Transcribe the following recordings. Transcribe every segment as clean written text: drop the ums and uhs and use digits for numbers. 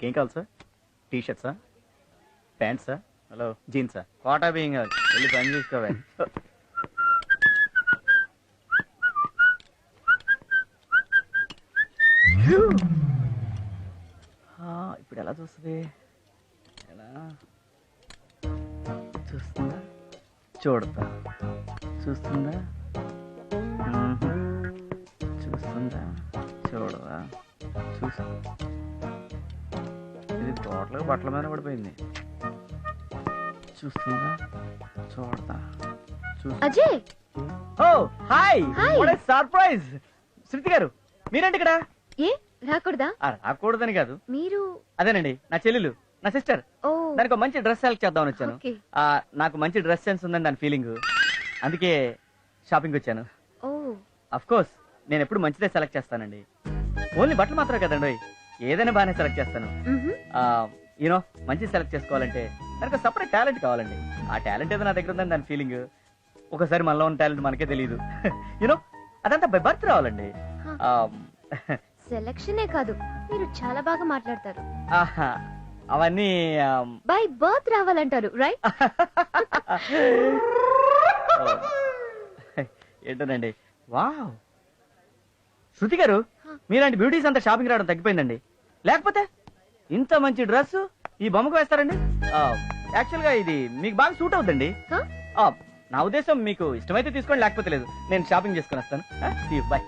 మీకేం కావాలి సార్? టీ షర్ట్సా, ప్యాంట్సా, హలో జీన్సా? కోటా బియ్యం కావాలి, వెళ్ళి పని చూసుకోవాలి. ఇప్పుడు ఎలా చూస్తుంది? ఎలా చూస్తుందా? చూడతా. చూస్తుందా? చూస్తుందా? చూడదా? ఇది టోటల్గా బట్టల మీద పడిపోయింది. చూస్తుందా? చూడదా? అజయ్, ఓ హాయ్, వాట్ ఏ సర్ప్రైజ్. శృతి గారు మీరేంటి ఇక్కడ? ఏ రాకూడదా? రాకూడదని కాదు, మీరు అదేనండి నా చెల్లెలు, నా సిస్టర్. ఓ దానికి మంచి డ్రెస్ సెలెక్ట్ చేద్దామని వచ్చాను. ఓకే. నాకు మంచి డ్రెస్ సెన్స్ ఉందని దాని ఫీలింగ్, అందుకే షాపింగ్ వచ్చాను. ఓ అఫ్ కోర్స్ నేను ఎప్పుడు మంచిదే సెలెక్ట్ చేస్తానండి. ఓన్లీ బట్టలు మాత్రమే కదండి, ఏదైనా బాగానే సెలెక్ట్ చేస్తాను. యూనో మంచి సెలెక్ట్ చేసుకోవాలంటే దానికి సపరేట్ టాలెంట్ కావాలండి. ఆ టాలెంట్ ఏదో నా దగ్గర ఉందని దాని ఫీలింగ్. ఒకసారి మనలో ఉన్న టాలెంట్ మనకే తెలియదు. యూనో అదంతా బై బర్త్ రావాలండి. సెలక్షనే కాదు, మీరు చాలా బాగా మాట్లాడతారు. అవన్నీ బై బర్త్ రావాలంటారు, రైట్? ఏంటోనండి. వావ్, శృతి గారు మీలాంటి బ్యూటీస్ అంతా షాపింగ్ రావడం తగ్గిపోయిందండి. లేకపోతే ఇంత మంచి డ్రెస్ ఈ బొమ్మకు వేస్తారండి. యాక్చువల్ గా ఇది మీకు బాగా సూట్ అవుతుందండి. నా ఉద్దేశం మీకు ఇష్టమైతే తీసుకోండి, లేకపోతే లేదు. నేను షాపింగ్ చేసుకుని వస్తాను. See you, bye.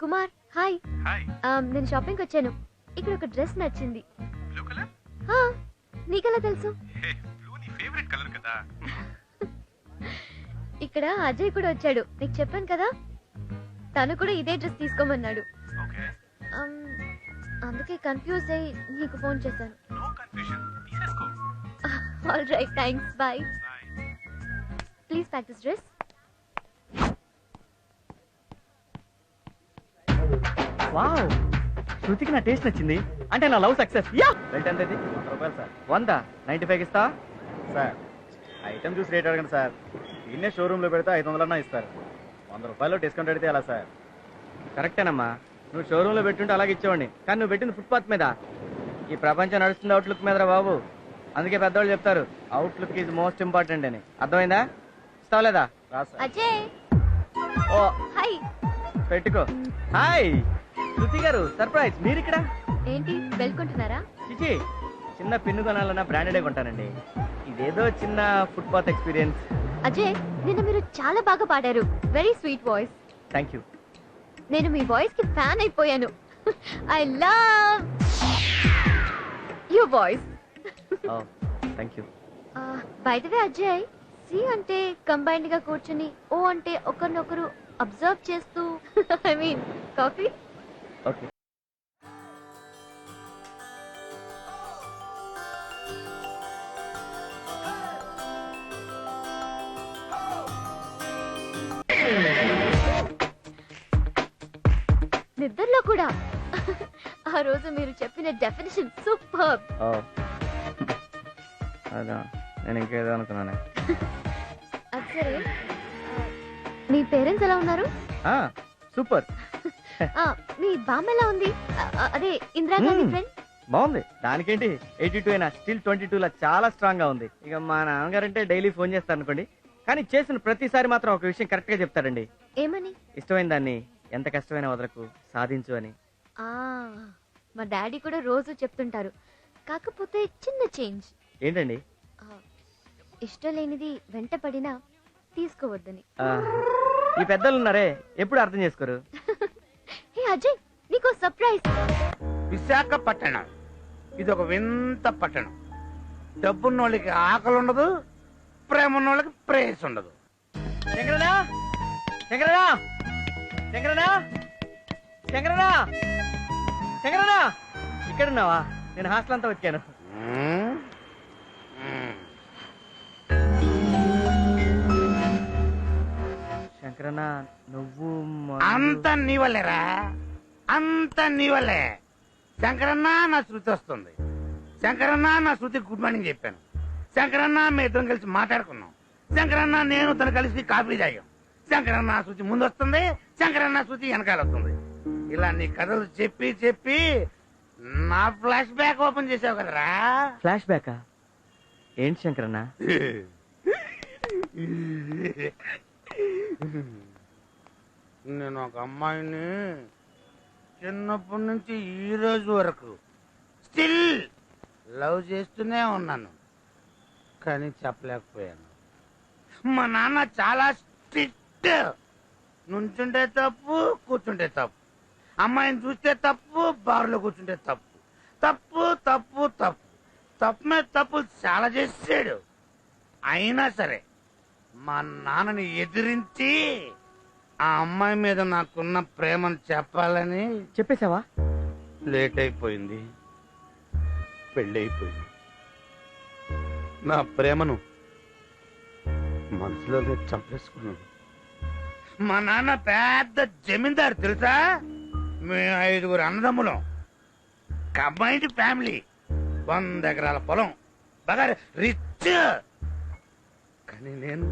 Kumar hi. Hi. నేను షాపింగ్ వచ్చాను. ఇక్కడ ఒక డ్రెస్ నచ్చింది. Blue colour? నీకెలా తెలుసు? బ్లూ నీ ఫేవరెట్ కలర్ కదా. ఇక్కడ అజయ్ కూడా వచ్చాడు, నీకు చెప్పాను కదా. తను కూడా ఇదే డ్రెస్ తీసుకోమన్నాడు. ఓకే. అందుకే కన్ఫ్యూజ్ అయ్యి నీకు ఫోన్ చేశాను. నో కన్ఫ్యూజన్, తీసేసుకో. All right, thanks, bye. Bye. Please pack this dress. Wow, శృతికి నా టేస్ట్ నచ్చింది అంటే నా లవ్ సక్సెస్. యా, రేట్ ఎంత? 100 రూపాయలు సార్. 100 95 ఇస్తా సార్. ఐటమ్ చూసి రేట్ అడగండి సార్. దీన్నే షోరూమ్ లో పెడితే 500 ఇస్తారు. 100 రూపాయలు డిస్కౌంట్ అడిగితే ఎలా సార్? కరెక్టేనమ్మా, నువ్వు షోరూమ్ లో పెట్టుంటే అలాగే ఇచ్చేవాడిని. కానీ నువ్వు పెట్టింది ఫుట్పాత్ మీద. ఈ ప్రపంచం నడుస్తుంది అవుట్లుక్ మీదరా బాబు. అందుకే పెద్దవాళ్ళు చెప్తారు అవుట్లుక్ ఈజ్ మోస్ట్ ఇంపార్టెంట్ అని. అర్థమైందా? ఇస్తావు లేదా? అజయ్ ఓ హాయ్. పెట్టుకో. హాయ్ శృతి గారు, సర్ప్రైజ్. మీరు ఇక్కడ ఏంటి వెళ్ళుకుంటున్నారా? చిచి, చిన్న పిన్ను కొనాలన్నా బ్రాండెడే కొంటానండి. ఇదేదో చిన్న ఫుట్పాత్ ఎక్స్పీరియన్స్. అజయ్, నిన్న మీరు చాలా బాగా పాడారు. Very sweet voice. Thank you. నేను మీ వాయిస్ కి ఫ్యాన్ అయిపోయాను. I love your voice. Thank you. By the way Ajay, సి అంటే కంబైన్డ్ గా కూర్చుని, ఓ అంటే ఒకరినొకరు అబ్జర్వ్ చేస్తూ, ఐ మీన్ కాఫీ. ఓకే. నిద్రలో కూడా. ఆ రోజు మీరు చెప్పిన డెఫినేషన్ సూపర్. అదా, నేను ఇంకేదో అనుకున్నాను. అది సరే, మీ పేరెంట్స్ ఎలా ఉన్నారు? సూపర్. మీ బామ్మ ఎలా ఉంది? అదే ఇందిరాగాంధీ ఫ్రెండ్. బాగుంది. దానికేంటి, 82 అయినా స్టిల్ 22 లా చాలా స్ట్రాంగ్ గా ఉంది. ఇక మా నాన్నగారంటే డైలీ ఫోన్ చేస్తారు అనుకోండి, కానీ చేసిన ప్రతిసారి మాత్రం ఒక విషయం కరెక్ట్ గా చెప్తాడండి. ఏమని? ఇష్టమైన దాన్ని ఎంత కష్టమైనా వదలకు, సాధించు అని. మా డాడీ కూడా రోజు చెప్తుంటారు. కాకపోతే చిన్న చేంజ్. ఏంటండి? ఇష్టం లేనిది వెంట పడినా తీసుకోవద్దని. ఈ పెద్దలు ఉన్నారే, ఎప్పుడు అర్థం చేసుకోరు. హే అజయ్, నీకో సర్ప్రైజ్. విశాఖపట్నం ఇది ఒక వింత పట్టణం. డబ్బున్నోళ్ళకి ఆకలి ఉండదు, ప్రేమ ఉన్నోళ్ళకి ప్రేస్ ఉండదు. శంకరనా, శంకరనా, శంకరనా, శంకరనా, శంకరనా, ఇక్కడున్నావా? నేను హాస్టల్ అంతా వచ్చాను. శంకరనా, నువ్వు అంత నీ వల్లేరా, అంత నీ వల్లే. శంకరన్న నా శృతి వస్తుంది. శంకరన్న నా శృతి గుడ్ మార్నింగ్ చెప్పాను. శంకరన్న మీ ఇద్దరం కలిసి మాట్లాడుకున్నాం. శంకరన్న నేను తను కలిసి కాఫీ తాగాం. శంకరన్న శృతి ముందు వస్తుంది, శంకరన్న శృతి వెనకాల వస్తుంది. ఇలా నీ కథలు చెప్పి చెప్పి నా ఫ్లాష్ బ్యాక్ ఓపెన్ చేసావు కదరా. ఫ్లాష్ బ్యాకా? ఏంటి శంకరన్న? నేను ఒక అమ్మాయిని చిన్నప్పటి నుంచి ఈ రోజు వరకు స్టిల్ లవ్ చేస్తూనే ఉన్నాను, కానీ చెప్పలేకపోయాను. మా నాన్న చాలా స్ట్రిక్ట్. నుంచుంటే తప్పు, కూర్చుంటే తప్పు. అమ్మాయిని చూస్తే తప్పు, బార్లో కూర్చుంటే తప్పు. తప్పు తప్పు తప్పు తప్పు మీద తప్పులు చాలా చేసాడు. అయినా సరే మా నాన్నని ఎదిరించి ఆ అమ్మాయి మీద నాకున్న ప్రేమను చెప్పాలని చెప్పేశావా? లేట్ అయిపోయింది, పెళ్ళైపోయింది. నా ప్రేమను మనసులోనే చంపేసుకున్నాను. మా నాన్న పెద్ద జమీందారు తెలుసా. మేము 5 అన్నదమ్ములం, కంబైన్డ్ ఫ్యామిలీ, 100 ఎకరాల పొలం, బాగా రిచ్. కానీ నేను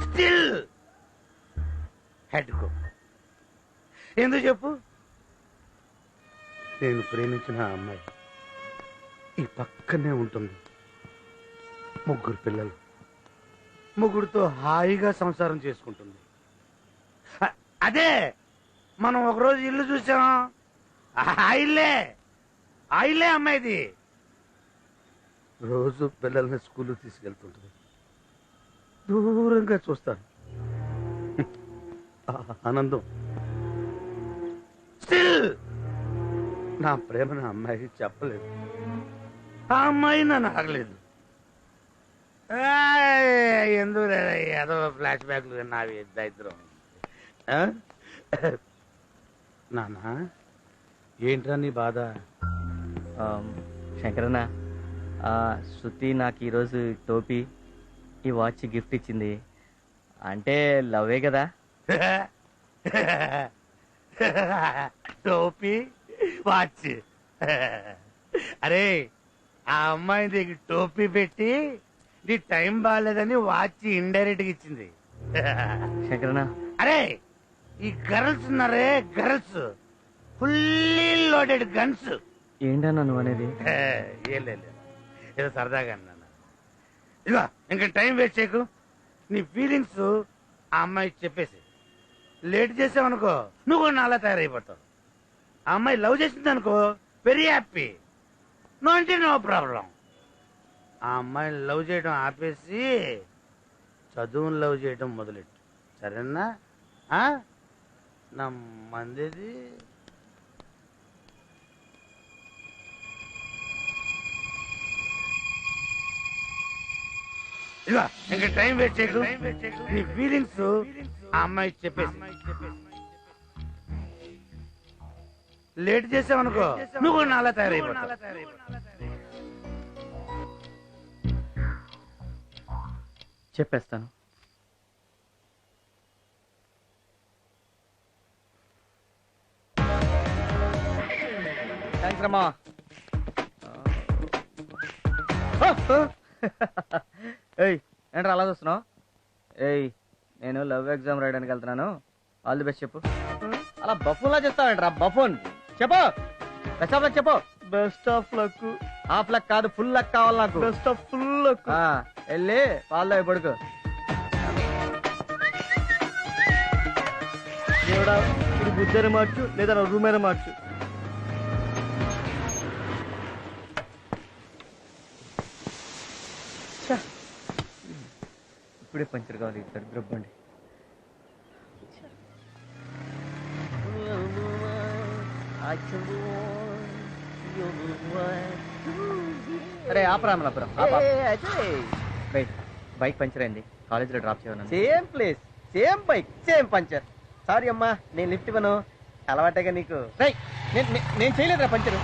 స్టిల్ హెడ్ కుక్. ఎందుకు చెప్పు? నేను ప్రేమించిన ఆ అమ్మాయి ఈ పక్కనే ఉంటుంది. 3 పిల్లలు, 3 హాయిగా సంసారం చేసుకుంటుంది. అదే మనం ఒకరోజు ఇల్లు చూసాం, ఆ ఇల్లే అమ్మాయిది. రోజు పిల్లల్ని స్కూల్ తీసుకెళ్తుంటుంది. దూరంగా చూస్తాను, ఆనందం. స్టిల్ నా ప్రేమను అమ్మాయికి చెప్పలేదు, ఆ అమ్మాయి నన్ను ఆగలేదు. ఎందుకు లేదా ఏదో ఫ్లాష్ బ్యాక్లు నావి దరిద్రం. నాన్న ఏంట్రా నీ బాధ? శంకరన్న, శృతి నాకు ఈరోజు టోపీ, ఈ వాచ్ గిఫ్ట్ ఇచ్చింది. అంటే లవ్వే కదా? టోపీ వాచ్. అరే ఆ అమ్మాయి దగ్గర టోపీ పెట్టి నీ టైం బాగాలేదని వాచ్ ఇండైరెక్ట్ గా ఇచ్చింది. శంకరన్న, అరే ఈ గర్ల్స్ ఉన్నారే, గర్ల్స్ ఫుల్లీ లోడెడ్ గన్స్. ఏంటన్నా నువ్వు అనేది? ఏం లేదు, ఏదో సరదాగా అన్నా. ఇదిగో ఇంకా టైం వేస్ట్ చేయకు. నీ ఫీలింగ్స్ ఆ అమ్మాయికి చెప్పేసి లేట్ చేసావనుకో నువ్వు కూడా నాలా తయారైపోతావు. ఆ అమ్మాయి లవ్ చేసింది అనుకో, వెరీ హ్యాపీ, నో అంటే నో ప్రాబ్లం. ఆ అమ్మాయిని లవ్ చేయడం ఆపేసి చదువుని లవ్ చేయడం మొదలెట్టు, సరేనా? నా మందిది. ఇదిగో ఇంకా టైం వేస్ట్ చేయకు. నీ ఫీలింగ్స్ ఆ అమ్మాయి చెప్పేసి లేట్ చేసావనుకో నువ్వు కూడా నాలా తయారైపోతావు. చెప్పేస్తాను. థ్యాంక్స్ రమ్మా. ఏయ్ ఏంట్రా అలా చూస్తున్నావు? ఏయ్ నేను లవ్ ఎగ్జామ్ రాయడానికి వెళ్తున్నాను, ఆల్ ది బెస్ట్ చెప్పు. అలా బఫూన్లా చెప్తావేంట్రా? బఫూన్ చెప్పు, బెస్ట్ ఆఫ్ లక్ చెప్పు. Best of luck. Half luck కాదు, ఫుల్ లక్ కావాలి నాకు. Best of full luck. వెళ్ళి వాళ్ళ పడుకో. దేవుడా, ఇది బుద్ధని మార్చు లేదా నా రూమ్ అయినా మార్చు. ఇప్పుడే పంచర్ కావాలి దరిద్రబ్బండి. అరే ఆపరామలాపురం, బైక్ పంచర్ అయింది, కాలేజీలో డ్రాప్ చేయను. Same place, same bike, same puncture. Sorry అమ్మా, నేను లిఫ్ట్ ఇవ్వను, అలవాటేగా నీకు. నేను చేయలేదురా పంచరు.